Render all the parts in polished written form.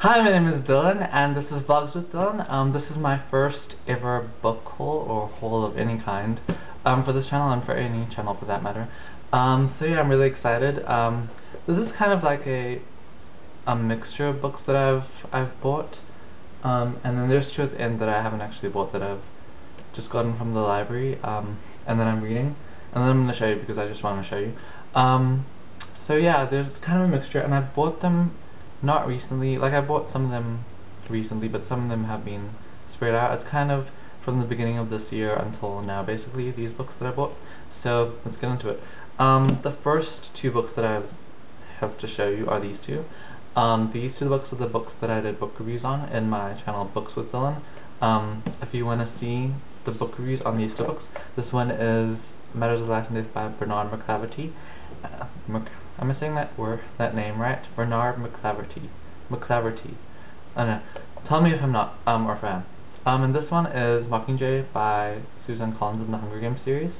Hi, my name is Dylan, and this is Vlogs with Dylan. This is my first ever book haul, or haul of any kind, for this channel, and for any channel for that matter. So yeah, I'm really excited. This is kind of like a mixture of books that I've bought, and then there's two at the end that I haven't actually bought that I've just gotten from the library, and then I'm reading, and then I'm going to show you because I just want to show you. So yeah, there's kind of a mixture, and I bought them not recently. Like, I bought some of them recently, but some of them have been spread out. It's kind of from the beginning of this year until now, basically, these books that I bought. So let's get into it. The first two books that I have to show you are these two. These two books are the books that I did book reviews on in my channel Books with Dylan. If you want to see the book reviews on these two books, this one is Matters of Life and Death by Bernard MacLaverty. Am I saying that name right? Bernard MacLaverty. MacLaverty. I don't know. Tell me if I'm not, or if I am. And this one is Mockingjay by Suzanne in the Hunger Games series.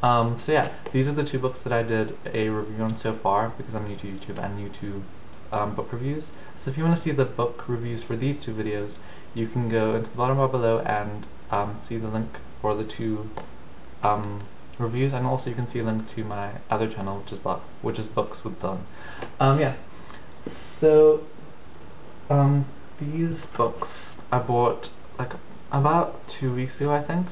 So yeah, these are the two books that I did a review on so far, because I'm new to YouTube and new to book reviews. So if you want to see the book reviews for these two videos, you can go into the bottom bar below and see the link for the two reviews, and also you can see a link to my other channel, which is Books with Dylan. Yeah. So these books I bought like about 2 weeks ago, I think.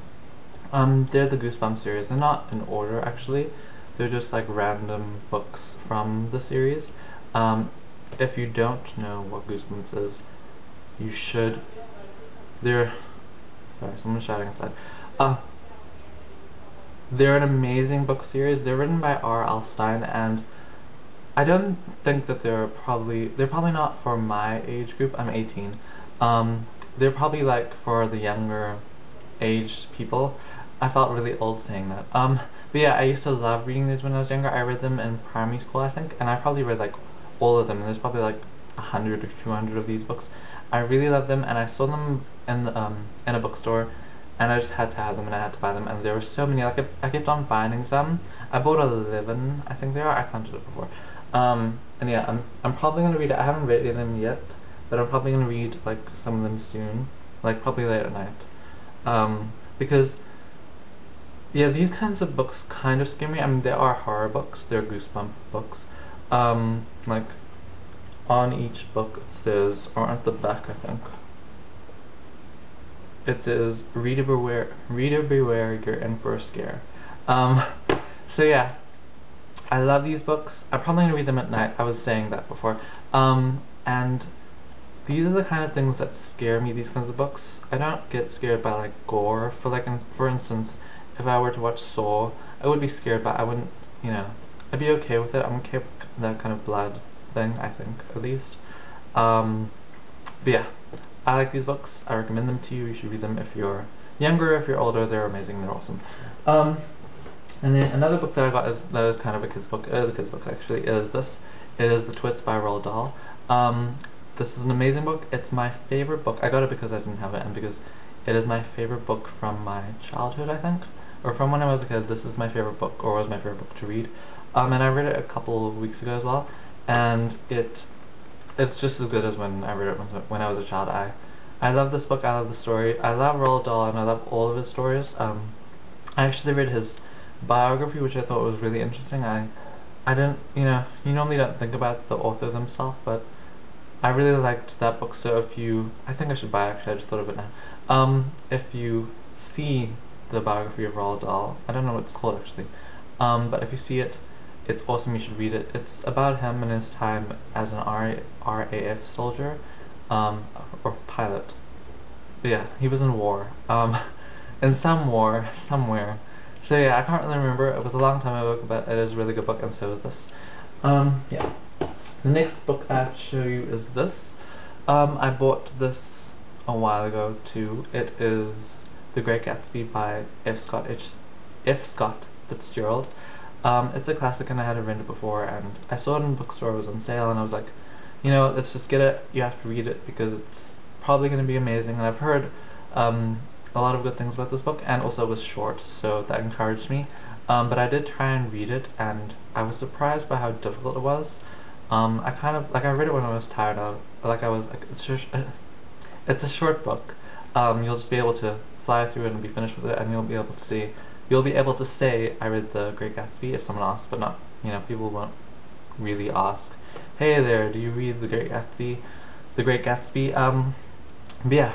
They're the Goosebumps series. They're not in order actually. They're just like random books from the series. If you don't know what Goosebumps is, you should. Sorry, someone's shouting outside. They're an amazing book series. They're written by R.L. Stine, and I don't think that they're probably not for my age group. I'm 18. They're probably like for the younger aged people. I felt really old saying that. But yeah, I used to love reading these when I was younger. I read them in primary school, I think, and I probably read like all of them, and there's probably like 100 or 200 of these books. I really love them, and I saw them in a bookstore, and I just had to have them, and I had to buy them, and there were so many. Like, I kept on finding some. I bought 11, I think they are. I counted it before. And yeah, I'm probably gonna read it. I haven't read any of them yet, but I'm probably gonna read like some of them soon, like probably late at night. Because yeah, these kinds of books kind of scare me. I mean, they are horror books. They're goosebump books. Like on each book it says, or at the back I think, it says, reader beware, you're in for a scare. So yeah, I love these books. I'm probably gonna read them at night. I was saying that before. And these are the kind of things that scare me, these kinds of books. I don't get scared by like gore. For instance, if I were to watch Saw, I would be scared, but I wouldn't, I'd be okay with it. I'm okay with that kind of blood thing, I think, at least. But yeah, I like these books. I recommend them to you. You should read them if you're younger, if you're older. They're amazing. They're awesome. And then another book that I got that is kind of a kid's book. It is a kid's book actually. Is this? It is the Twits by Roald Dahl. This is an amazing book. It's my favorite book. I got it because I didn't have it, and because it is my favorite book from my childhood, I think, or from when I was a kid. This is my favorite book, or was my favorite book to read. And I read it a couple of weeks ago as well, and it's just as good as when I read it when I was a child. I love this book. I love the story. I love Roald Dahl, and I love all of his stories. I actually read his biography, which I thought was really interesting. I didn't, you normally don't think about the author themselves, but I really liked that book. So I think I should buy it, actually. I just thought of it now. If you see the biography of Roald Dahl, I don't know what it's called actually, but if you see it, it's awesome. You should read it. It's about him and his time as an RAF soldier, or pilot. But yeah, he was in war, in some war somewhere. So yeah, I can't really remember. It was a long time ago, but it is a really good book, and so is this. Yeah. The next book I have to show you is this. I bought this a while ago too. It is The Great Gatsby by F. Scott Fitzgerald. It's a classic, and I hadn't read it before, and I saw it in the bookstore. It was on sale, and I was like, let's just get it. You have to read it because it's probably going to be amazing. And I've heard a lot of good things about this book, and also it was short, so that encouraged me. But I did try and read it, and I was surprised by how difficult it was. I read it when I was tired like I was like, it's a short book. You'll just be able to fly through it and be finished with it, and you'll be able to say I read The Great Gatsby if someone asks, but not, people won't really ask, hey there, do you read The Great Gatsby? The Great Gatsby. But yeah.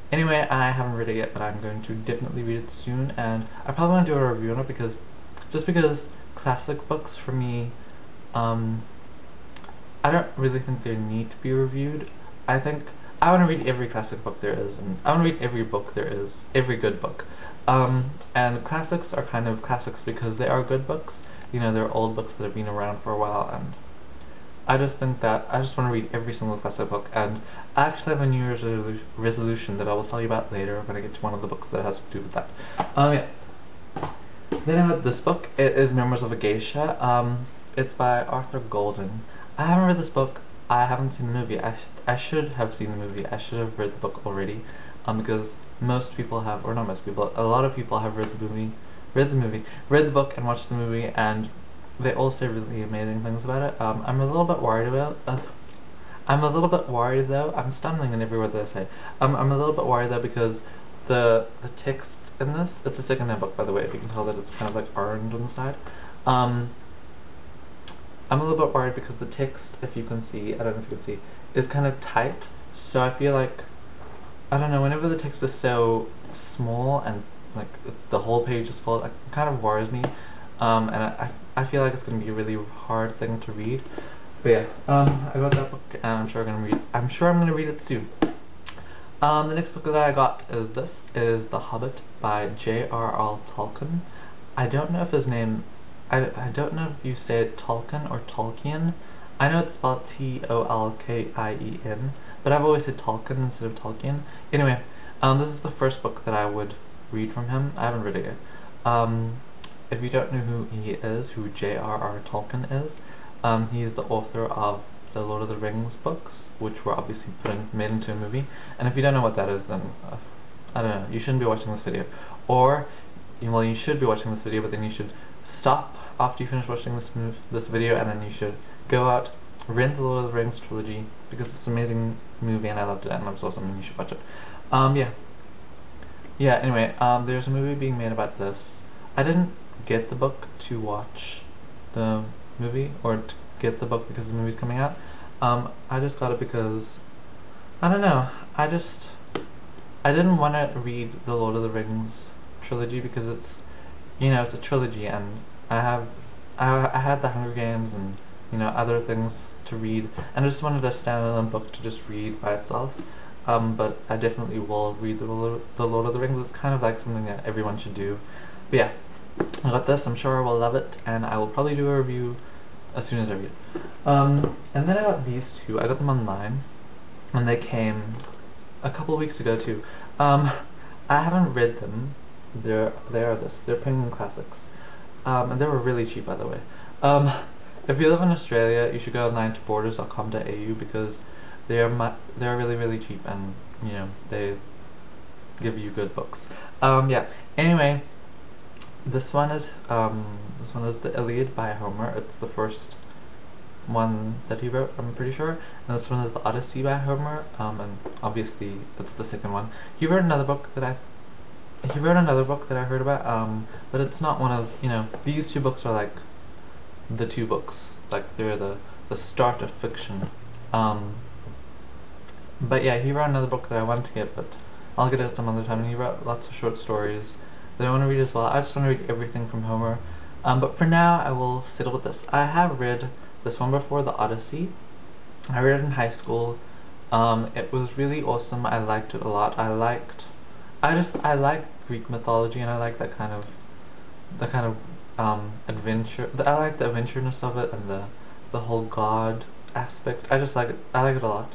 Anyway, I haven't read it yet, but I'm going to definitely read it soon, and I probably want to do a review on it because classic books for me, I don't really think they need to be reviewed. I think I want to read every classic book there is, and I want to read every book there is, every good book. And classics are kind of classics because they are good books. They're old books that have been around for a while, and I just think that I just want to read every single classic book. And I actually have a New Year's resolution that I will tell you about later when I get to one of the books that has to do with that. Yeah. Then I read this book. It is Memoirs of a Geisha. It's by Arthur Golden. I haven't read this book. I haven't seen the movie. I should have seen the movie. I should have read the book already. Because most people have, or not most people, a lot of people have read the book and watched the movie, and they all say really amazing things about it. I'm a little bit worried though. I'm stumbling in every word that I say. I'm a little bit worried though because the text in this, it's a second-hand book by the way, if you can tell that it's kind of like orange on the side. I'm a little bit worried because the text, if you can see, I don't know if you can see, is kind of tight. So I feel like, I don't know, whenever the text is so small and like the whole page is full, it kind of worries me. And I feel like it's going to be a really hard thing to read. But yeah, I got that book and I'm sure I'm going to read it soon. The next book that I got is this. It is The Hobbit by J.R.R. Tolkien. I don't know if his name, I don't know if you say it Tolkien or Tolkien. I know it's spelled Tolkien, but I've always said Tolkien instead of Tolkien. Anyway, this is the first book that I would read from him. I haven't read it yet. If you don't know who he is, who J.R.R. Tolkien is, he is the author of the Lord of the Rings books, which were obviously made into a movie. And if you don't know what that is, then I don't know, you shouldn't be watching this video. Or, well, you should be watching this video, but then you should stop after you finish watching this video, and then you should go out, rent the Lord of the Rings trilogy, because it's an amazing movie and I loved it and it was awesome and you should watch it. Yeah, anyway, there's a movie being made about this. I didn't get the book to watch the movie, or to get the book because the movie's coming out. I just got it because, I don't know, I didn't want to read the Lord of the Rings trilogy because it's, it's a trilogy, and I had the Hunger Games and, other things to read, and I just wanted a standalone book to just read by itself. But I definitely will read the Lord of the Rings. It's kind of like something that everyone should do. But yeah, I got this. I'm sure I will love it, and I will probably do a review as soon as I read it. And then I got these two. I got them online, and they came a couple of weeks ago too. I haven't read them. They're Penguin Classics, and they were really cheap, by the way. If you live in Australia, you should go online to borders.com.au because they're really, really cheap, and they give you good books. Yeah. Anyway, this one is the Iliad by Homer. It's the first one that he wrote, I'm pretty sure. And this one is the Odyssey by Homer. And obviously it's the second one. He wrote another book that I heard about. But it's not one of these two books are like the two books, like they're the start of fiction. But yeah, he wrote another book that I wanted to get, but I'll get it some other time. And he wrote lots of short stories that I want to read as well. I just want to read everything from Homer. But for now, I will settle with this. I have read this one before, the Odyssey. I read it in high school. It was really awesome. I liked it a lot. I like Greek mythology, and I like that kind of adventure. I like the adventureness of it and the whole god aspect. I just like it. I like it a lot.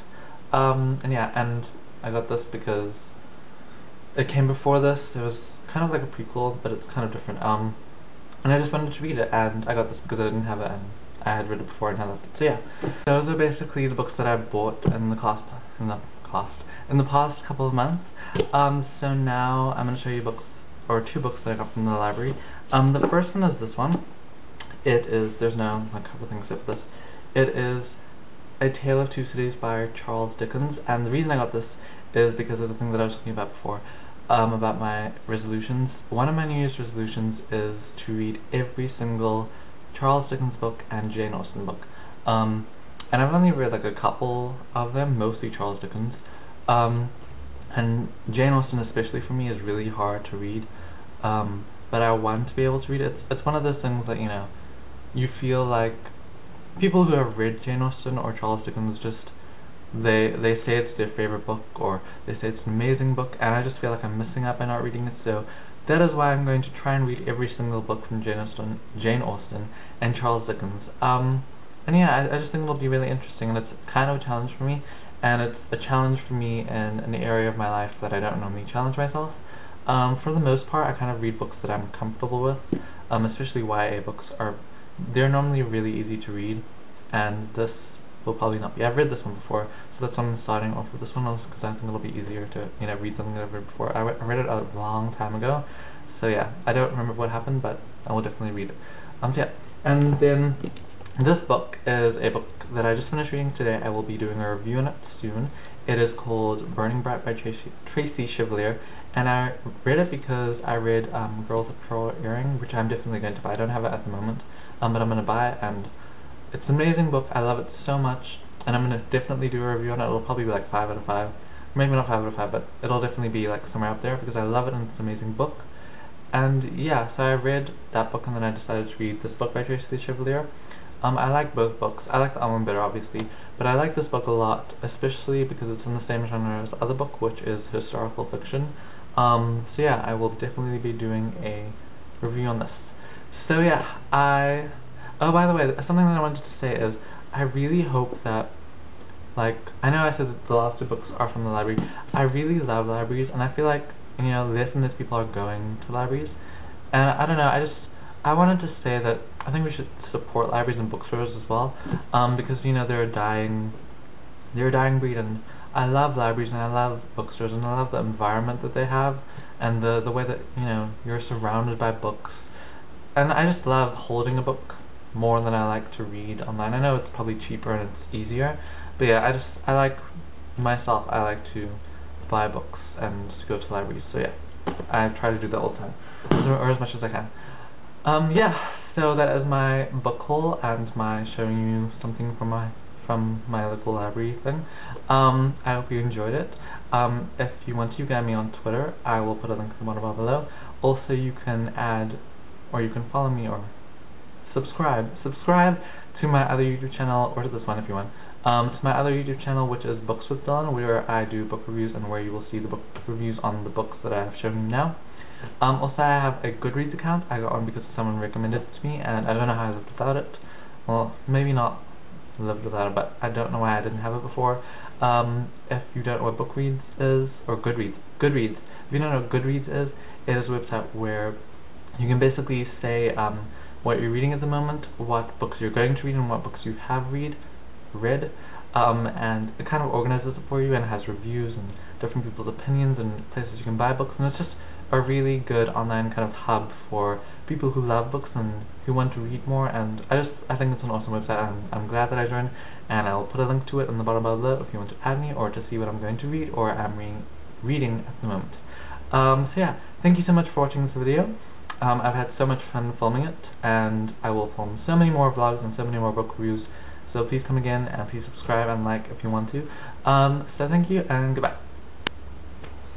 And yeah, and I got this because it came before this. It was kind of like a prequel, but it's kind of different. And I just wanted to read it, and I got this because I didn't have it, and I had read it before and I loved it. So yeah, those are basically the books that I bought in the past couple of months. So now I'm going to show you two books that I got from the library. The first one is this one. It is, there's no couple things except for this. It is A Tale of Two Cities by Charles Dickens, and the reason I got this is because of the thing that I was talking about before, about my resolutions. One of my New Year's resolutions is to read every single Charles Dickens book and Jane Austen book. And I've only read like a couple of them, mostly Charles Dickens. And Jane Austen, especially for me, is really hard to read. But I want to be able to read it. It's one of those things that, you know, you feel like people who have read Jane Austen or Charles Dickens just they say it's their favorite book, or they say it's an amazing book, and I just feel like I'm missing out by not reading it. So that is why I'm going to try and read every single book from Jane Austen and Charles Dickens. And yeah, I just think it'll be really interesting, and it's kind of a challenge for me, and it's a challenge for me in an area of my life that I don't normally challenge myself. For the most part, I kind of read books that I'm comfortable with, especially YA books. They're normally really easy to read, and this will probably not be. I've read this one before, so that's why I'm starting off with this one, also because I think it'll be easier to, you know, read something that I've read before. I read it a long time ago, so yeah, I don't remember what happened, but I will definitely read it. So yeah, and then this book is a book that I just finished reading today. I will be doing a review on it soon. It is called Burning Bright by Tracey Chevalier, and I read it because I read Girls with Pearl Earring, which I'm definitely going to buy. I don't have it at the moment, but I'm going to buy it, and it's an amazing book. I love it so much, and I'm going to definitely do a review on it. It'll probably be like 5 out of 5. Maybe not 5 out of 5, but it'll definitely be like somewhere up there because I love it and it's an amazing book. And yeah, so I read that book and then I decided to read this book by Tracey Chevalier. I like both books. I like the other one better, obviously, but I like this book a lot, especially because it's in the same genre as the other book, which is historical fiction. So yeah, I will definitely be doing a review on this. So yeah, oh, by the way, something that I wanted to say is, I really hope that, like, I know I said that the last 2 books are from the library. I really love libraries, and I feel like, you know, less and less people are going to libraries. And I don't know, I wanted to say that I think we should support libraries and bookstores as well, because, you know, they're a dying breed, and I love libraries and I love bookstores, and I love the environment that they have, and the way that, you know, you're surrounded by books. And I just love holding a book more than I like to read online. I know it's probably cheaper and it's easier, but yeah, I like to buy books and to go to libraries. So yeah, I try to do that all the time, or as much as I can. Yeah, so that is my book haul and my showing you something from my local library thing. I hope you enjoyed it. If you want to, you can add me on Twitter. I will put a link in the bottom below. Also, you can add, or you can follow me, or subscribe to my other YouTube channel, or to this one if you want, to my other YouTube channel, which is Books with Dahl, where I do book reviews and where you will see the book reviews on the books that I have shown you now. Also, I have a Goodreads account I got on because someone recommended it to me, and I don't know how I lived without it. Well, maybe not lived without it, but I don't know why I didn't have it before. If you don't know what Bookreads is, or Goodreads, if you don't know what Goodreads is, it is a website where you can basically say what you're reading at the moment, what books you're going to read, and what books you have read, and it kind of organizes it for you, and it has reviews and different people's opinions and places you can buy books, and it's just a really good online kind of hub for people who love books and who want to read more. And I think it's an awesome website, and I'm glad that I joined, and I'll put a link to it in the bottom below if you want to add me or to see what I'm going to read or am reading at the moment. So yeah, thank you so much for watching this video. I've had so much fun filming it, and I will film so many more vlogs and so many more book reviews, so please come again, and please subscribe and like if you want to. So thank you, and goodbye.